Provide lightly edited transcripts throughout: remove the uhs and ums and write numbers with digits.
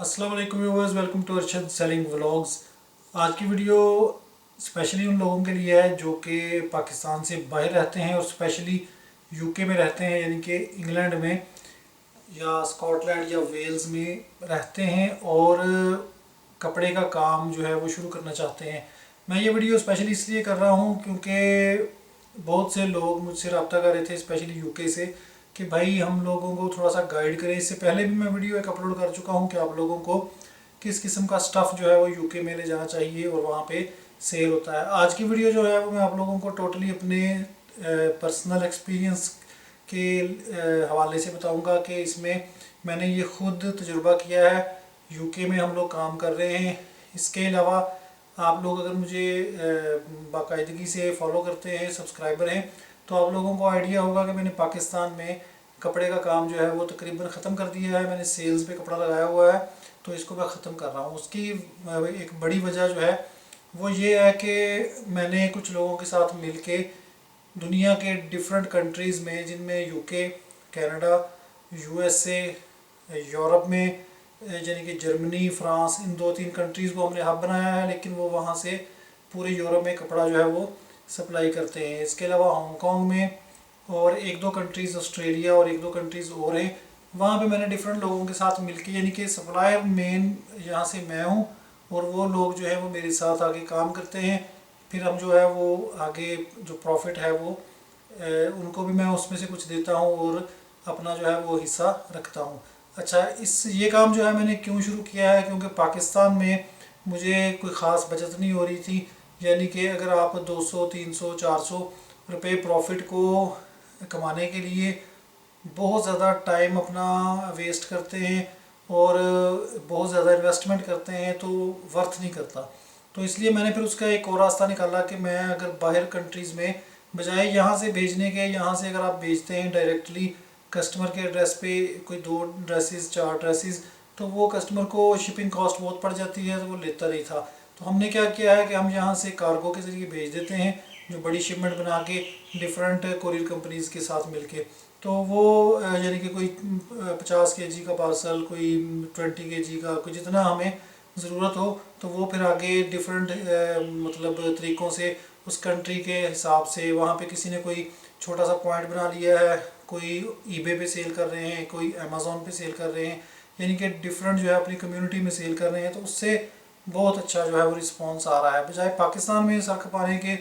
अस्सलाम वालेकुम viewers, welcome to Arshad selling vlogs. आज की वीडियो स्पेशली उन लोगों के लिए है जो कि पाकिस्तान से बाहर रहते हैं और स्पेशली यूके में रहते हैं, यानी कि इंग्लैंड में या स्कॉटलैंड या वेल्स में रहते हैं और कपड़े का काम जो है वो शुरू करना चाहते हैं। मैं ये वीडियो स्पेशली इसलिए कर रहा हूँ क्योंकि बहुत से लोग मुझसे रब्ता कर रहे थे स्पेशली यूके से कि भाई हम लोगों को थोड़ा सा गाइड करें। इससे पहले भी मैं वीडियो एक अपलोड कर चुका हूँ कि आप लोगों को किस किस्म का स्टफ़ जो है वो यूके में ले जाना चाहिए और वहाँ पे सेल होता है। आज की वीडियो जो है वो मैं आप लोगों को टोटली अपने पर्सनल एक्सपीरियंस के हवाले से बताऊंगा कि इसमें मैंने ये खुद तजुर्बा किया है। यूके में हम लोग काम कर रहे हैं। इसके अलावा आप लोग अगर मुझे बाकायदगी से फॉलो करते हैं, सब्सक्राइबर हैं, तो आप लोगों को आइडिया होगा कि मैंने पाकिस्तान में कपड़े का काम जो है वो तकरीबन ख़त्म कर दिया है। मैंने सेल्स पे कपड़ा लगाया हुआ है, तो इसको मैं ख़त्म कर रहा हूँ। उसकी एक बड़ी वजह जो है वो ये है कि मैंने कुछ लोगों के साथ मिल के दुनिया के डिफरेंट कंट्रीज़ में, जिनमें यूके, कनाडा, यूएसए, यूरोप में यानी कि जर्मनी, फ्रांस, इन दो तीन कंट्रीज़ को हमने हब बनाया है, लेकिन वो वहाँ से पूरे यूरोप में कपड़ा जो है वो सप्लाई करते हैं। इसके अलावा हांगकॉन्ग में और एक दो कंट्रीज़, ऑस्ट्रेलिया और एक दो कंट्रीज़ और हैं, वहाँ पे मैंने डिफरेंट लोगों के साथ मिलके, यानी कि सप्लायर मेन यहाँ से मैं हूँ और वो लोग जो है वो मेरे साथ आगे काम करते हैं। फिर हम जो है वो आगे जो प्रॉफिट है वो उनको भी मैं उसमें से कुछ देता हूँ और अपना जो है वो हिस्सा रखता हूँ। अच्छा, इस ये काम जो है मैंने क्यों शुरू किया है, क्योंकि पाकिस्तान में मुझे कोई ख़ास बचत नहीं हो रही थी। यानी कि अगर आप 200, 300, 400 रुपये प्रॉफिट को कमाने के लिए बहुत ज़्यादा टाइम अपना वेस्ट करते हैं और बहुत ज़्यादा इन्वेस्टमेंट करते हैं तो वर्थ नहीं करता। तो इसलिए मैंने फिर उसका एक और रास्ता निकाला कि मैं अगर बाहर कंट्रीज़ में बजाय यहाँ से भेजने के, यहाँ से अगर आप भेजते हैं डायरेक्टली कस्टमर के एड्रेस पे कोई 2 ड्रेसेस 4 ड्रेसेस, तो वो कस्टमर को शिपिंग कॉस्ट बहुत पड़ जाती है, तो वो लेता नहीं था। तो हमने क्या किया है कि हम यहाँ से कार्गो के ज़रिए भेज देते हैं, जो बड़ी शिपमेंट बना के डिफरेंट कोरियर कंपनीज़ के साथ मिलके। तो वो यानी कि कोई 50 kg का पार्सल, कोई 20 kg का, कोई जितना हमें ज़रूरत हो, तो वो फिर आगे डिफरेंट मतलब तरीक़ों से उस कंट्री के हिसाब से, वहाँ पे किसी ने कोई छोटा सा पॉइंट बना लिया है, कोई ईबे पे सेल कर रहे हैं, कोई अमेज़ोन पे सेल कर रहे हैं, यानी कि डिफरेंट जो है अपनी कम्युनिटी में सेल कर रहे हैं, तो उससे बहुत अच्छा जो है वो रिस्पॉन्स आ रहा है। बजाय पाकिस्तान में सर खपाने के,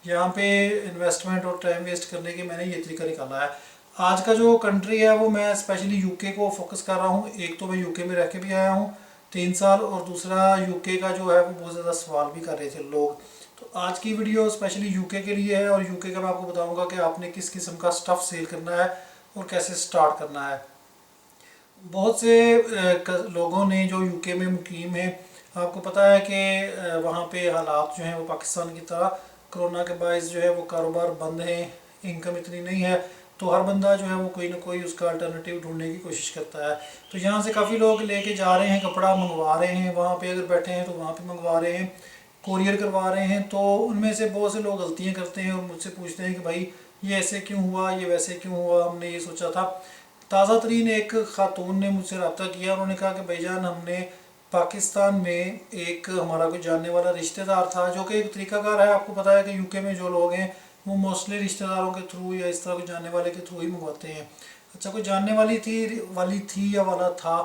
यहाँ पे इन्वेस्टमेंट और टाइम वेस्ट करने के, मैंने ये तरीका निकाला है। आज का जो कंट्री है वो मैं स्पेशली यूके को फोकस कर रहा हूँ। एक तो मैं यूके में रह के भी आया हूँ 3 साल, और दूसरा यूके का जो है वो बहुत ज़्यादा सवाल भी कर रहे थे लोग। तो आज की वीडियो स्पेशली यूके के लिए है और यूके का मैं आपको बताऊंगा कि आपने किस किस्म का स्टफ़ सेल करना है और कैसे स्टार्ट करना है। बहुत से लोगों ने जो यूके में मुकीम है, आपको पता है कि वहाँ पे हालात जो हैं वो पाकिस्तान की तरह कोरोना के बायस जो है वो कारोबार बंद है, इनकम इतनी नहीं है, तो हर बंदा जो है वो कोई ना कोई उसका अल्टरनेटिव ढूंढने की कोशिश करता है। तो यहाँ से काफ़ी लोग लेके जा रहे हैं, कपड़ा मंगवा रहे हैं, वहाँ पे अगर बैठे हैं तो वहाँ पे मंगवा रहे हैं, कोरियर करवा रहे हैं। तो उनमें से बहुत से लोग गलतियाँ करते हैं और मुझसे पूछते हैं कि भाई ये ऐसे क्यों हुआ, ये वैसे क्यों हुआ, हमने ये सोचा था। ताज़ा तरीन एक ख़ातून ने मुझसे रब्ता किया, उन्होंने कहा कि भाईजान हमने पाकिस्तान में एक हमारा कोई जानने वाला रिश्तेदार था जो कि एक तरीकाकार है। आपको पता है कि यूके में जो लोग हैं वो मोस्टली रिश्तेदारों के थ्रू या इस तरह के जानने वाले के थ्रू ही मंगवाते हैं। अच्छा, कोई जानने वाली थी या वाला था,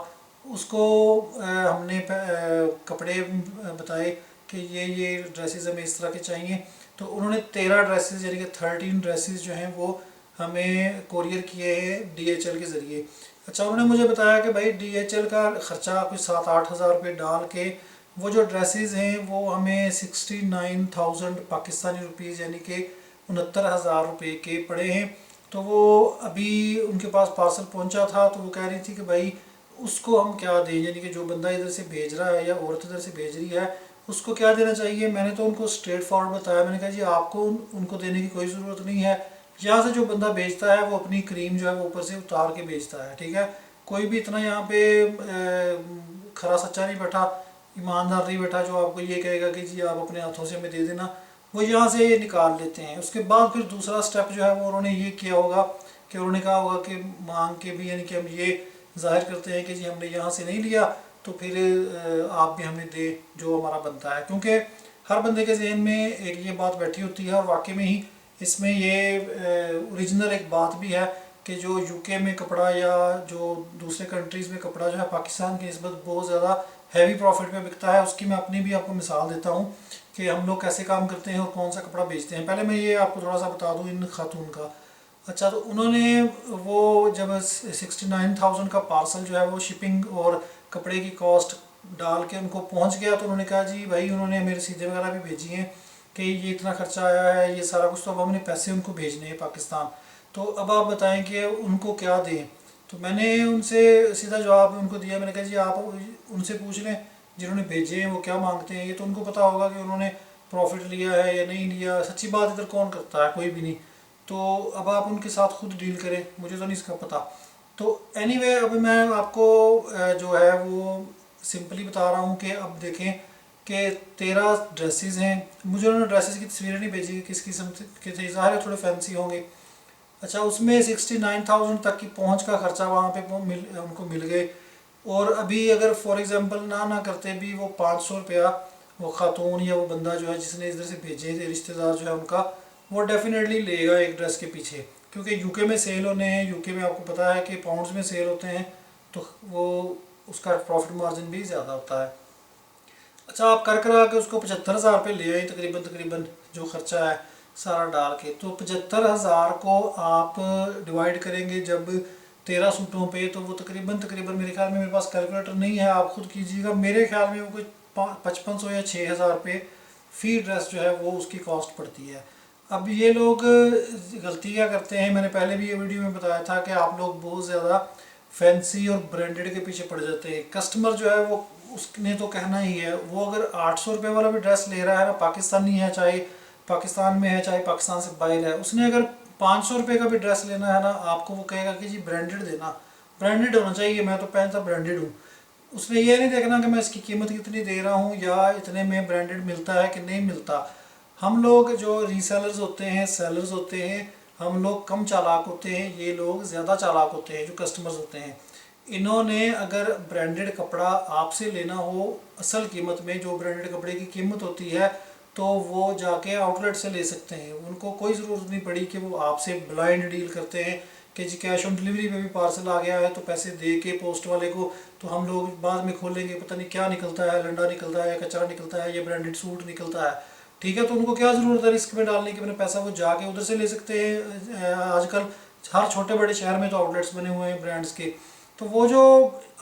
उसको हमने कपड़े बताए कि ये ड्रेसेस हमें इस तरह के चाहिए। तो उन्होंने 13 ड्रेसेस यानी कि 13 ड्रेसेस जो हैं वो हमें कोरियर किए हैं DHL के ज़रिए। अच्छा, उन्होंने मुझे बताया कि भाई DHL का ख़र्चा कुछ 7-8 हज़ार रुपये डाल के वो जो ड्रेसेस हैं वो हमें 69,000 पाकिस्तानी रुपीज़ यानी कि 69,000 रुपये के पड़े हैं। तो वो अभी उनके पास पार्सल पहुंचा था, तो वो कह रही थी कि भाई उसको हम क्या दें, यानी कि जो बंदा इधर से भेज रहा है या औरत इधर से भेज रही है उसको क्या देना चाहिए। मैंने तो उनको स्ट्रेट फॉरवर्ड बताया, मैंने कहा जी आपको उनको देने की कोई ज़रूरत नहीं है। यहाँ से जो बंदा बेचता है वो अपनी क्रीम जो है वो ऊपर से उतार के बेचता है, ठीक है। कोई भी इतना यहाँ पे खरा सच्चा नहीं बैठा, ईमानदार नहीं बैठा जो आपको ये कहेगा कि जी आप अपने हाथों से हमें दे देना। वो यहाँ से ये निकाल लेते हैं। उसके बाद फिर दूसरा स्टेप जो है वो उन्होंने ये किया होगा कि उन्होंने कहा होगा कि मांग के भी, यानी कि हम ये जाहिर करते हैं कि जी हमने यहाँ से नहीं लिया, तो फिर आप भी हमें दे जो हमारा बनता है। क्योंकि हर बंदे के जहन में एक ये बात बैठी होती है, और वाकई में ही इसमें ये ओरिजिनल एक बात भी है कि जो यूके में कपड़ा या जो दूसरे कंट्रीज़ में कपड़ा जो है पाकिस्तान की निस्बत बहुत ज़्यादा हैवी प्रॉफिट में बिकता है। उसकी मैं अपनी भी आपको मिसाल देता हूँ कि हम लोग कैसे काम करते हैं और कौन सा कपड़ा बेचते हैं। पहले मैं ये आपको थोड़ा सा बता दूँ इन खातून का। अच्छा, तो उन्होंने वो जब 69,000 का पार्सल जो है वो शिपिंग और कपड़े की कॉस्ट डाल के उनको पहुंच गया, तो उन्होंने कहा जी भाई, उन्होंने मेरे सीधे वगैरह भी भेजी हैं कि ये इतना खर्चा आया है, ये सारा कुछ, तो अब हमने पैसे उनको भेजने हैं पाकिस्तान, तो अब आप बताएं कि उनको क्या दें। तो मैंने उनसे सीधा जवाब उनको दिया, मैंने कहा जी आप उनसे पूछ लें जिन्होंने भेजे हैं वो क्या मांगते हैं, ये तो उनको पता होगा कि उन्होंने प्रॉफिट लिया है या नहीं लिया। सच्ची बात इधर कौन करता है, कोई भी नहीं। तो अब आप उनके साथ खुद डील करें, मुझे तो नहीं इसका पता। तो एनीवे अब मैं आपको जो है वो सिंपली बता रहा हूँ कि अब देखें कि 13 ड्रेसेस हैं। मुझे उन्होंने ड्रेसेस की तस्वीरें नहीं भेजी किस किस्म के थे, ज़ाहिर है थोड़े फैंसी होंगे। अच्छा, उसमें 69,000 तक की पहुंच का खर्चा वहाँ पे उनको मिल गए। और अभी अगर फॉर एग्जांपल ना करते भी वो 500 रुपया वो खातून या वो बंदा जो है जिसने इधर से भेजे थे रिश्तेदार जो है उनका, वो डेफिनेटली लेगा एक ड्रेस के पीछे, क्योंकि यूके में सेल होने हैं। यूके में आपको पता है कि पाउंड्स में सेल होते हैं, तो वो उसका प्रॉफिट मार्जिन भी ज़्यादा होता है। अच्छा, आप कर करा के उसको 75,000 रुपये ले आए तकरीबन तकरीबन जो खर्चा है सारा डाल के, तो 75,000 को आप डिवाइड करेंगे जब 13 सूटों पे, तो वो तकरीबन तकरीबन मेरे ख्याल में, मेरे पास कैलकुलेटर नहीं है, आप खुद कीजिएगा, मेरे ख्याल में वो कोई 5500 या 6,000 रुपये फ़ी ड्रेस जो है वो उसकी कॉस्ट पड़ती है। अब ये लोग गलती क्या करते हैं, मैंने पहले भी ये वीडियो में बताया था कि आप लोग बहुत ज़्यादा फैंसी और ब्रांडेड के पीछे पड़ जाते हैं। कस्टमर जो है वो उसने तो कहना ही है, वो अगर 800 रुपये वाला भी ड्रेस ले रहा है ना, पाकिस्तानी है चाहे पाकिस्तान में है चाहे पाकिस्तान से बाहर है, उसने अगर 500 रुपये का भी ड्रेस लेना है ना, आपको वो कहेगा कि जी ब्रांडेड देना, ब्रांडेड होना चाहिए, मैं तो पहनता ब्रांडेड हूँ। उसने ये नहीं देखना कि मैं इसकी कीमत कितनी दे रहा हूँ या इतने में ब्रांडेड मिलता है कि नहीं मिलता। हम लोग जो रीसेलर्स होते हैं, सेलर्स होते हैं, हम लोग कम चालाक होते हैं, ये लोग ज़्यादा चालाक होते हैं जो कस्टमर्स होते हैं। इन्होंने अगर ब्रांडेड कपड़ा आपसे लेना हो असल कीमत में, जो ब्रांडेड कपड़े की कीमत होती है, तो वो जाके आउटलेट से ले सकते हैं। उनको कोई ज़रूरत नहीं पड़ी कि वो आपसे ब्लाइंड डील करते हैं कि जी कैश ऑन डिलीवरी पे भी पार्सल आ गया है तो पैसे दे के पोस्ट वाले को, तो हम लोग बाद में खोलेंगे पता नहीं क्या निकलता है, लंडा निकलता है, कचरा निकलता है, ये ब्रांडेड सूट निकलता है। ठीक है, तो उनको क्या ज़रूरत है रिस्क में डालने की, अपने पैसा वो जाके उधर से ले सकते हैं। आजकल हर छोटे बड़े शहर में तो आउटलेट्स बने हुए हैं ब्रांड्स के। तो वो जो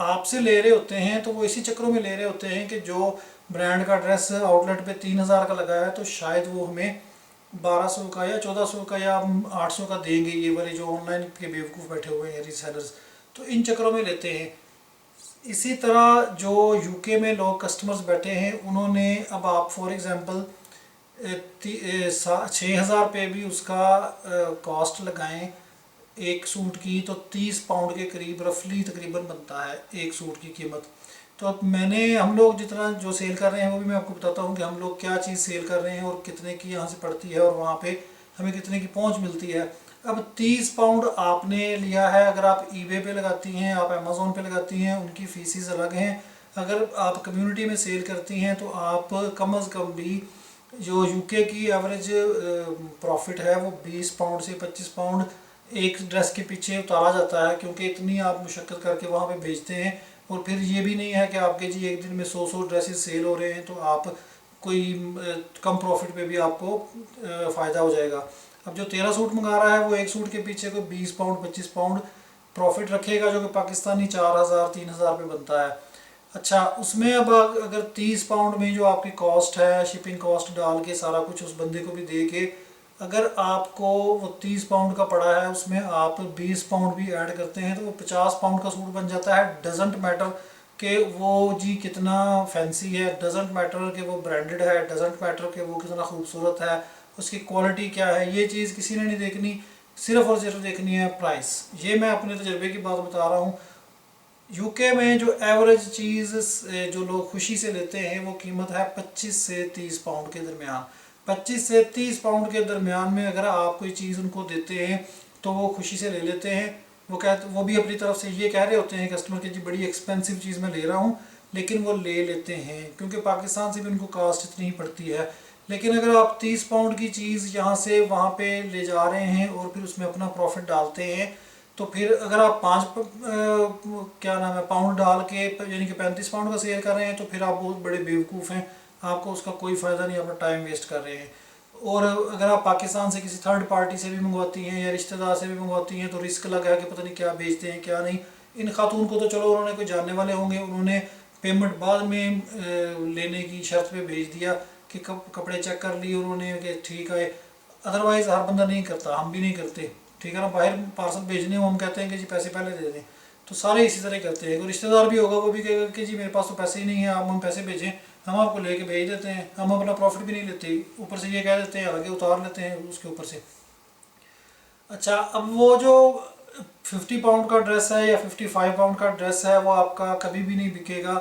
आपसे ले रहे होते हैं तो वो इसी चक्रों में ले रहे होते हैं कि जो ब्रांड का ड्रेस आउटलेट पे 3,000 का लगाया है, तो शायद वो हमें 1200 का या 1400 का या 800 का देंगे, ये वाले जो ऑनलाइन के बेवकूफ़ बैठे हुए हैं रीसेलर्स, तो इन चक्रों में लेते हैं। इसी तरह जो यूके में लोग कस्टमर्स बैठे हैं, उन्होंने अब आप फॉर एग्ज़ाम्पल 6,000 पे भी उसका कॉस्ट लगाएं एक सूट की, तो 30 पाउंड के करीब रफली तकरीबन बनता है एक सूट की कीमत। तो अब हम लोग जितना जो सेल कर रहे हैं वो भी मैं आपको बताता हूँ कि हम लोग क्या चीज़ सेल कर रहे हैं और कितने की यहाँ से पड़ती है और वहाँ पे हमें कितने की पहुँच मिलती है। अब 30 पाउंड आपने लिया है, अगर आप ईबे पे लगाती हैं, आप अमेज़ोन पे लगाती हैं, उनकी फीसिस अलग हैं। अगर आप कम्युनिटी में सेल करती हैं तो आप कम अज़ कम भी, जो यूके की एवरेज प्रॉफिट है वो 20 पाउंड से 25 पाउंड एक ड्रेस के पीछे उतारा जाता है, क्योंकि इतनी आप मुशक्क़त करके वहाँ पे भेजते हैं। और फिर ये भी नहीं है कि आपके जी एक दिन में 100 ड्रेसेस सेल हो रहे हैं तो आप कोई कम प्रॉफिट पे भी आपको फ़ायदा हो जाएगा। अब जो 13 सूट मंगा रहा है वो एक सूट के पीछे कोई 20 पाउंड 25 पाउंड प्रॉफिट रखेगा, जो कि पाकिस्तानी 4,000 3,000 पे बनता है। अच्छा, उसमें अब अगर 30 पाउंड में जो आपकी कॉस्ट है, शिपिंग कॉस्ट डाल के सारा कुछ उस बंदे को भी दे के, अगर आपको वो 30 पाउंड का पड़ा है, उसमें आप 20 पाउंड भी ऐड करते हैं तो वो 50 पाउंड का सूट बन जाता है। डजेंट मैटर कि वो जी कितना फैंसी है, डजेंट मैटर कि वो ब्रांडेड है, डजेंट मैटर कि वो कितना खूबसूरत है, उसकी क्वालिटी क्या है, ये चीज़ किसी ने नहीं देखनी, सिर्फ़ और सिर्फ देखनी है प्राइस। ये मैं अपने तजर्बे की बात बता रहा हूँ। यूके में जो एवरेज चीज़ जो लोग खुशी से लेते हैं वो कीमत है 25 से 30 पाउंड के दरमियान। 25 से 30 पाउंड के दरमियान में अगर आप कोई चीज़ उनको देते हैं तो वो खुशी से ले लेते हैं। वो भी अपनी तरफ से ये कह रहे होते हैं कस्टमर की जी बड़ी एक्सपेंसिव चीज़ मैं ले रहा हूँ, लेकिन वो ले लेते हैं क्योंकि पाकिस्तान से भी उनको कास्ट इतनी ही पड़ती है। लेकिन अगर आप 30 पाउंड की चीज़ यहाँ से वहाँ पे ले जा रहे हैं और फिर उसमें अपना प्रॉफिट डालते हैं, तो फिर अगर आप क्या नाम है पाउंड डाल के यानी कि 35 पाउंड का सेल कर रहे हैं, तो फिर आप बहुत बड़े बेवकूफ़ हैं, आपको उसका कोई फ़ायदा नहीं, अपना टाइम वेस्ट कर रहे हैं। और अगर आप पाकिस्तान से किसी थर्ड पार्टी से भी मंगवाती हैं या रिश्तेदार से भी मंगवाती हैं, तो रिस्क लगा है कि पता नहीं क्या बेचते हैं क्या नहीं। इन खातून को तो चलो उन्होंने कोई जानने वाले होंगे, उन्होंने पेमेंट बाद में लेने की शर्त पे भेज दिया कि कपड़े चेक कर लिए उन्होंने कि ठीक है। अदरवाइज़ हर बंदा नहीं करता, हम भी नहीं करते, ठीक है ना। बाहर पार्सल भेजने हो हम कहते हैं कि जी पैसे पहले दे दें, तो सारे इसी तरह करते हैं। कोई रिश्तेदार भी होगा वो भी कहेगा कि जी मेरे पास तो पैसे ही नहीं है, आप हम पैसे भेजें, हम आपको लेके भेज देते हैं, हम अपना प्रॉफिट भी नहीं लेते, ऊपर से ये कह देते हैं आगे उतार लेते हैं उसके ऊपर से। अच्छा, अब वो जो 50 पाउंड का ड्रेस है या 55 पाउंड का ड्रेस है वो आपका कभी भी नहीं बिकेगा,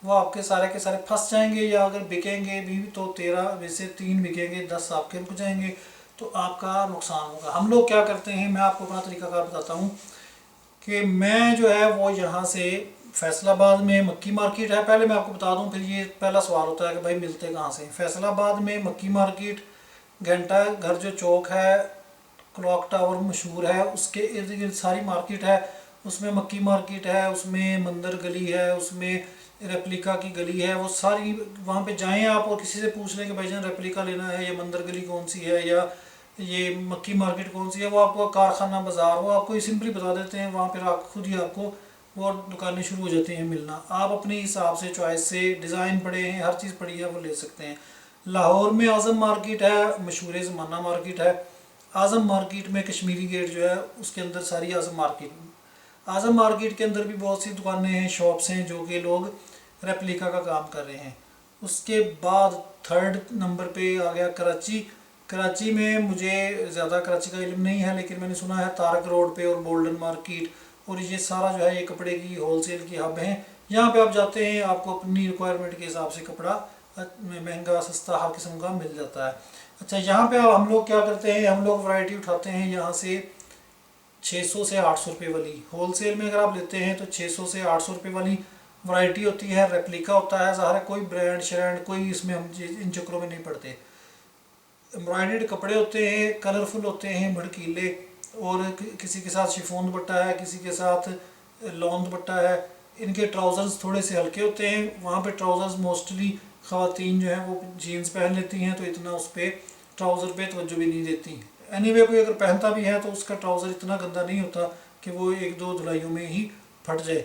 वो आपके सारे के सारे फंस जाएंगे, या अगर बिकेंगे भी तो 13 में से 3 बिकेंगे, 10 आपके रुक जाएंगे, तो आपका नुकसान होगा। हम लोग क्या करते हैं, मैं आपको अपना तरीकाकार बताता हूँ कि मैं जो है वो यहाँ से फैसलाबाद में मक्की मार्केट है, पहले मैं आपको बता दूँ फिर ये पहला सवाल होता है कि भाई मिलते कहाँ से। फैसलाबाद में मक्की मार्केट, घंटा घर जो चौक है, क्लॉक टावर मशहूर है, उसके इर्द गिर्द सारी मार्केट है। उसमें मक्की मार्केट है, उसमें मंदिर गली है, उसमें रेप्लिका की गली है, वो सारी वहाँ पे जाएं आप और किसी से पूछ लें कि भाईजान रेप्लिका लेना है, या मंदिर गली कौन सी है, या ये मक्की मार्केट कौन सी है, वो आपको कारखाना बाज़ार वो आपको सिंपली बता देते हैं। वहाँ पर आप खुद ही आपको वो दुकानें शुरू हो जाती हैं मिलना। आप अपने हिसाब से चॉइस से डिज़ाइन पड़े हैं, हर चीज़ पड़ी है, वो ले सकते हैं। लाहौर में आज़म मार्केट है, मशहूर ज़माना मार्केट है। आज़म मार्केट में कश्मीरी गेट जो है उसके अंदर सारी आज़म मार्केट के अंदर भी बहुत सी दुकानें हैं, शॉप्स हैं जो कि लोग रेप्लिका का काम कर रहे हैं। उसके बाद थर्ड नंबर पे आ गया कराची। कराची में मुझे ज़्यादा कराची का इल्म नहीं है, लेकिन मैंने सुना है तारक रोड पे और गोल्डन मार्केट और ये सारा जो है ये कपड़े की होलसेल की हब हैं। यहाँ पे आप जाते हैं, आपको अपनी रिक्वायरमेंट के हिसाब से कपड़ा महंगा सस्ता हर किस्म का मिल जाता है। अच्छा, यहाँ पे हम लोग क्या करते हैं, हम लोग वैरायटी उठाते हैं यहाँ से 600 से 800 रुपये वाली। होलसेल में अगर आप लेते हैं तो 600 से 800 रुपये वाली वैरायटी होती है, रेप्लिका होता है, ज़ाहिर है कोई ब्रांड श्रैंड कोई इसमें हम इन चक्करों में नहीं पड़ते। एम्ब्रॉयडर्ड कपड़े होते हैं, कलरफुल होते हैं, भड़कीले, और किसी के साथ शिफॉन दुपट्टा है, किसी के साथ लॉन दुपट्टा है। इनके ट्राउज़र्स थोड़े से हल्के होते हैं, वहाँ पे ट्राउज़र्स मोस्टली ख़वातीन जो हैं वो जीन्स पहन लेती हैं, तो इतना उस पर ट्राउज़र पे तवज्जो भी नहीं देती। एनीवे कोई अगर पहनता भी है तो उसका ट्राउज़र इतना गंदा नहीं होता कि वो एक दो धुलाइयों में ही फट जाए।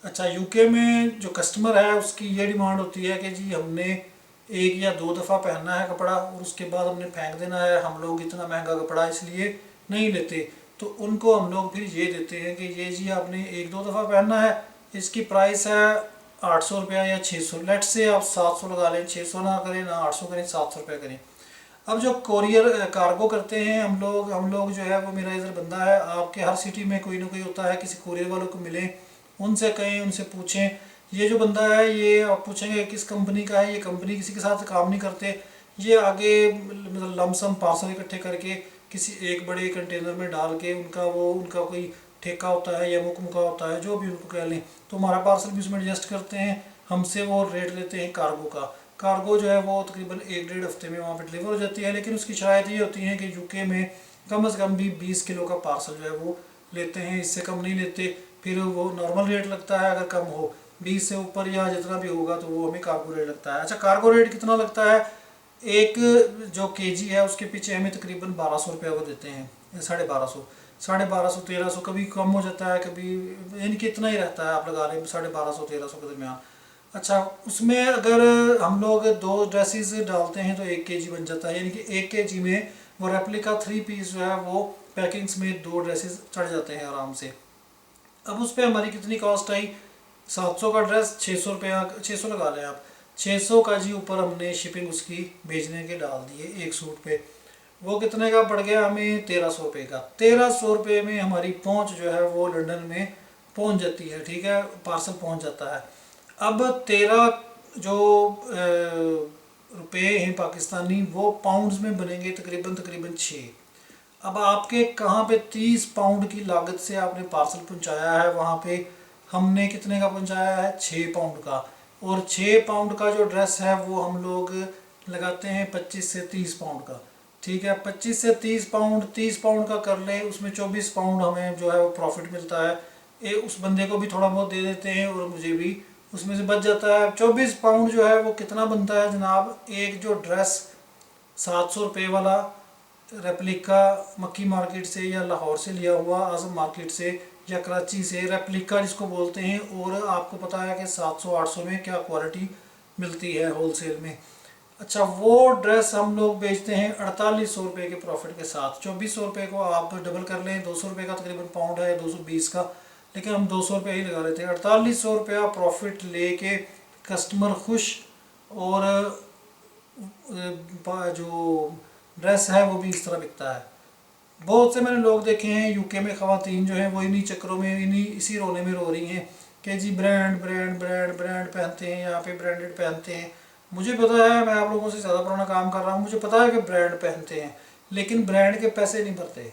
अच्छा, यूके में जो कस्टमर है उसकी ये डिमांड होती है कि जी हमने एक या दो दफ़ा पहनना है कपड़ा और उसके बाद हमने फेंक देना है, हम लोग इतना महंगा कपड़ा इसलिए नहीं लेते। तो उनको हम लोग फिर ये देते हैं कि ये जी आपने एक दो दफ़ा पहनना है, इसकी प्राइस है 800 रुपया या 600, लेट से आप 700 लगा लें, 600 ना करें ना 800 करें, 700 रुपये करें। अब जो कोरियर कार्गो करते हैं हम लोग जो है वो मेरा इधर बंदा है, आपके हर सिटी में कोई ना कोई होता है, किसी कोरियर वालों को मिले, उनसे कहें, उनसे पूछें। ये जो बंदा है ये आप पूछेंगे किस कंपनी का है, ये कंपनी किसी के साथ काम नहीं करते, ये आगे मतलब लमसम पार्सल इकट्ठे करके किसी एक बड़े कंटेनर में डाल के उनका कोई ठेका होता है या मुका होता है, जो भी उनको कह लें, तो हमारा पार्सल भी उसमें एडजस्ट करते हैं, हमसे वो रेट लेते हैं कार्गो का। कार्गो जो है वो तकरीबन 1-1.5 हफ्ते में वहाँ पर डिलीवर हो जाती है, लेकिन उसकी शराइत ये होती है कि यूके में कम से कम भी 20 किलो का पार्सल जो है वो लेते हैं, इससे कम नहीं लेते। फिर वो नॉर्मल रेट लगता है, अगर कम हो 20 से ऊपर या जितना भी होगा तो वो हमें कार्गो रेट लगता है। अच्छा, कार्गो रेट कितना लगता है, एक जो केजी है उसके पीछे हमें तकरीबन 1200 रुपये वो देते हैं, 1250, 1250, 1300, कभी कम हो जाता है, कभी यानी कि इतना ही रहता है, आप लगा लें 1250 1300 के दरमियान। अच्छा, उसमें अगर हम लोग 2 ड्रेसेस डालते हैं तो 1 केजी बन जाता है, यानी कि 1 केजी में वो रेप्लिका 3 पीस जो है वो पैकिंग्स में 2 ड्रेसेस चढ़ जाते हैं आराम से। अब उस पर हमारी कितनी कॉस्ट आई, 700 का ड्रेस 600 रुपया, 600 लगा लें आप, 600 का जी ऊपर हमने शिपिंग उसकी भेजने के डाल दिए एक सूट पे, वो कितने का पड़ गया हमें, 1300 रुपये का। 1300 रुपये में हमारी पहुंच जो है वो लंदन में पहुंच जाती है, ठीक है, पार्सल पहुंच जाता है। अब 13 जो रुपये हैं पाकिस्तानी वो पाउंड्स में बनेंगे तकरीबन 6। अब आपके कहाँ पे 30 पाउंड की लागत से आपने पार्सल पहुंचाया है, वहाँ पे हमने कितने का पहुंचाया है, 6 पाउंड का। और 6 पाउंड का जो ड्रेस है वो हम लोग लगाते हैं 25 से 30 पाउंड का। ठीक है, 25 से 30 पाउंड, 30 पाउंड का कर लें, उसमें 24 पाउंड हमें जो है वो प्रॉफिट मिलता है। ये उस बंदे को भी थोड़ा बहुत दे देते हैं और मुझे भी उसमें से बच जाता है। 24 पाउंड जो है वो कितना बनता है जनाब, एक जो ड्रेस 700 रुपये वाला रेप्लिका मक्की मार्केट से या लाहौर से लिया हुआ, आज़म मार्केट से या कराची से, रेप्लिका जिसको बोलते हैं, और आपको पता है कि 700-800 में क्या क्वालिटी मिलती है होलसेल में। अच्छा, वो ड्रेस हम लोग बेचते हैं 4800 रुपये के प्रॉफिट के साथ। 2400 रुपये को आप डबल कर लें, 200 रुपये का तकरीबन पाउंड है, 220 का, लेकिन हम 200 रुपये ही लगा लेते हैं। 4800 रुपया प्रॉफिट लेके कस्टमर खुश, और जो ड्रेस है वो भी इस तरह बिकता है। बहुत से मैंने लोग देखे हैं यूके में, ख़वातीन जो हैं वो इन्हीं चक्करों में, इसी रोने में रो रही हैं कि जी ब्रांड ब्रांड ब्रांड ब्रांड पहनते हैं, यहाँ पे ब्रांडेड पहनते हैं। मुझे पता है, मैं आप लोगों से ज़्यादा पुराना काम कर रहा हूँ, मुझे पता है कि ब्रांड पहनते हैं, लेकिन ब्रांड के पैसे नहीं भरते।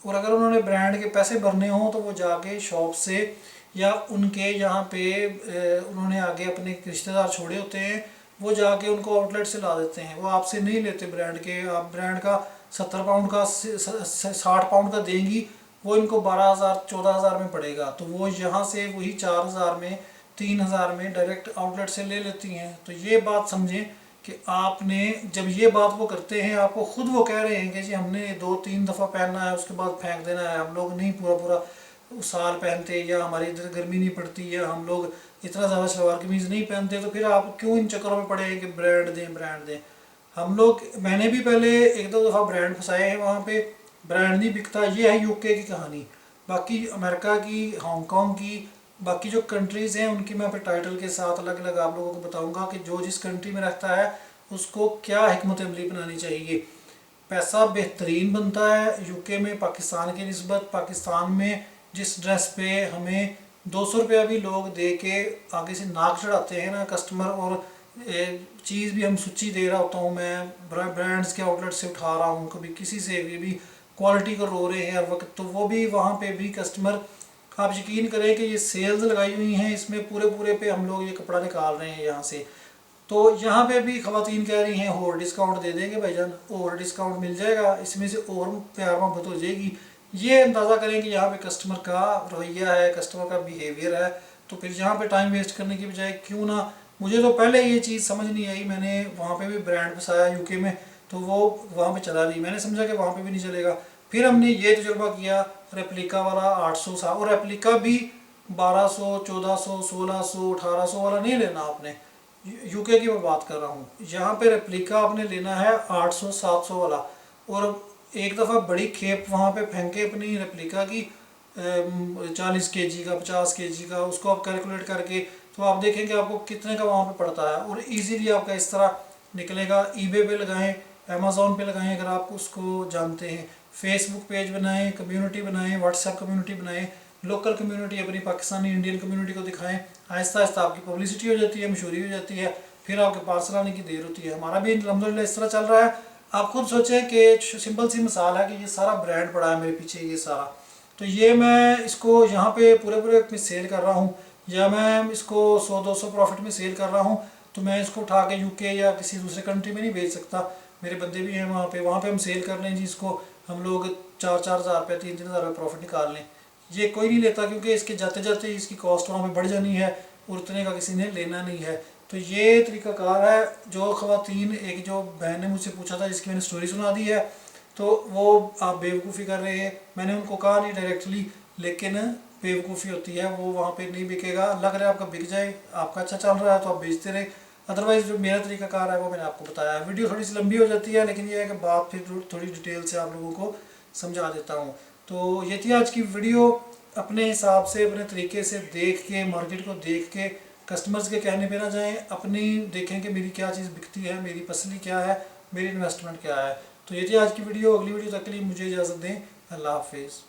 और अगर उन्होंने ब्रांड के पैसे भरने हों तो वो जाके शॉप से या उनके यहाँ पे उन्होंने आगे अपने रिश्तेदार छोड़े होते हैं, वो जाके उनको आउटलेट से ला देते हैं। वो आपसे नहीं लेते ब्रांड के। आप ब्रांड का 70 पाउंड का 60 पाउंड का देंगी, वो इनको 12,000-14,000 में पड़ेगा, तो वो यहाँ से वही 4,000 में 3,000 में डायरेक्ट आउटलेट से ले लेती हैं। तो ये बात समझें कि आपने जब ये बात वो करते हैं, आपको खुद वो कह रहे हैं कि जी हमने 2-3 दफ़ा पहनना है उसके बाद फेंक देना है, हम लोग नहीं पूरा पूरा साल पहनते, या हमारी इधर गर्मी नहीं पड़ती, या हम लोग इतना ज़्यादा शलवार कमीज़ नहीं पहनते, तो फिर आप क्यों इन चक्करों में पड़े हैं कि ब्रांड दें ब्रांड दें। हम लोग, मैंने भी पहले 1-2 दफ़ा ब्रांड फंसाए हैं, वहाँ पे ब्रांड नहीं बिकता। ये है यूके की कहानी। बाकी अमेरिका की, हांगकॉन्ग की, बाकी जो कंट्रीज़ हैं उनकी मैं फिर टाइटल के साथ अलग अलग आप लोगों को बताऊंगा कि जो जिस कंट्री में रहता है उसको क्या हिकमत अमली बनानी चाहिए। पैसा बेहतरीन बनता है यूके में पाकिस्तान की निस्बत। पाकिस्तान में जिस ड्रेस पे हमें 200 रुपया भी लोग दे के आगे से नाक चढ़ाते हैं ना कस्टमर, और चीज़ भी हम सुच्ची दे रहा होता हूँ, मैं ब्रांड्स के आउटलेट से उठा रहा हूँ, कभी किसी से भी क्वालिटी को रो रहे हैं हर वक्त, तो वो भी वहाँ पे भी कस्टमर, आप यकीन करें कि ये सेल्स लगाई हुई हैं, इसमें पूरे पूरे पे हम लोग ये कपड़ा निकाल रहे हैं यहाँ से। तो यहाँ पे भी ख़वातीन कह रही हैं और डिस्काउंट दे देंगे भाईजान, और डिस्काउंट मिल जाएगा, इसमें से और प्यार मोहब्बत हो जाएगी। ये अंदाज़ा करें कि यहाँ पे कस्टमर का रवैया है, कस्टमर का बिहेवियर है। तो फिर यहाँ पे टाइम वेस्ट करने की बजाय क्यों ना, मुझे तो पहले ये चीज़ समझ नहीं आई, मैंने वहाँ पे भी ब्रांड फंसाया यूके में, तो वो वहाँ पे चला नहीं, मैंने समझा कि वहाँ पे भी नहीं चलेगा। फिर हमने ये तजुर्बा किया रेप्लिका वाला 800 और रेप्लिका भी 1200, 1400, 1600, 1800 वाला नहीं लेना आपने। यूके की मैं बात कर रहा हूँ, यहाँ पे रेप्लिका आपने लेना है 800-700 वाला। और एक दफ़ा बड़ी खेप वहाँ पे फेंके अपनी रेप्लिका की 40 केजी का, 50 केजी का, उसको आप कैलकुलेट करके तो आप देखेंगे आपको कितने का वहाँ पे पड़ता है, और इजीली आपका इस तरह निकलेगा। ईबे पे लगाएं, अमेज़ॉन पे लगाएं अगर आप उसको जानते हैं, फेसबुक पेज बनाएं, कम्युनिटी बनाएं, व्हाट्सएप कम्युनिटी बनाएं, लोकल कम्युनिटी अपनी पाकिस्तानी इंडियन कम्युनिटी को दिखाएं। आहिस्ता आहिस्ता आपकी पब्लिसिटी हो जाती है, मशहूरी हो जाती है, फिर आपके पार्सल आने की देर होती है। हमारा भी अल्हम्दुलिल्लाह इस तरह चल रहा है। आप खुद सोचें कि सिंपल सी मिसाल है कि ये सारा ब्रांड पड़ा है मेरे पीछे, ये सारा, तो ये मैं इसको यहाँ पे पूरे पूरे में सेल कर रहा हूँ, या मैं इसको 100-200 प्रॉफिट में सेल कर रहा हूँ, तो मैं इसको उठा के यूके या किसी दूसरे कंट्री में नहीं भेज सकता। मेरे बंदे भी हैं वहाँ पे हम सेल कर लें जी, इसको हम लोग 4-4 हज़ार रुपये, 3-3 हज़ार रुपये प्रॉफिट निकाल लें। ये कोई नहीं लेता, क्योंकि इसके जाते जाते इसकी कॉस्ट वहाँ पे बढ़ जानी है और उतने का किसी ने लेना नहीं है। तो ये तरीक़ाकार है। जो ख़वातीन, एक जो बहन ने मुझसे पूछा था जिसकी मैंने स्टोरी सुना दी है, तो वो आप बेवकूफ़ी कर रहे हैं, मैंने उनको कहा नहीं डायरेक्टली, लेकिन बेवकूफ़ी होती है, वो वहाँ पे नहीं बिकेगा। लग रहा है आपका बिक जाए, आपका अच्छा चल रहा है तो आप बेचते रहे, अदरवाइज़ जो मेरा तरीक़ाकार है वो मैंने आपको बताया। वीडियो थोड़ी सी लंबी हो जाती है, लेकिन ये है कि बात फिर थोड़ी डिटेल से आप लोगों को समझा देता हूँ। तो ये थी आज की वीडियो। अपने हिसाब से, अपने तरीके से देख के, मार्केट को देख के, कस्टमर्स के कहने पे ना जाएं, अपनी देखें कि मेरी क्या चीज़ बिकती है, मेरी पसली क्या है, मेरी इन्वेस्टमेंट क्या है। तो ये थी आज की वीडियो। अगली वीडियो तक के लिए मुझे इजाज़त दें। अल्लाह हाफिज़।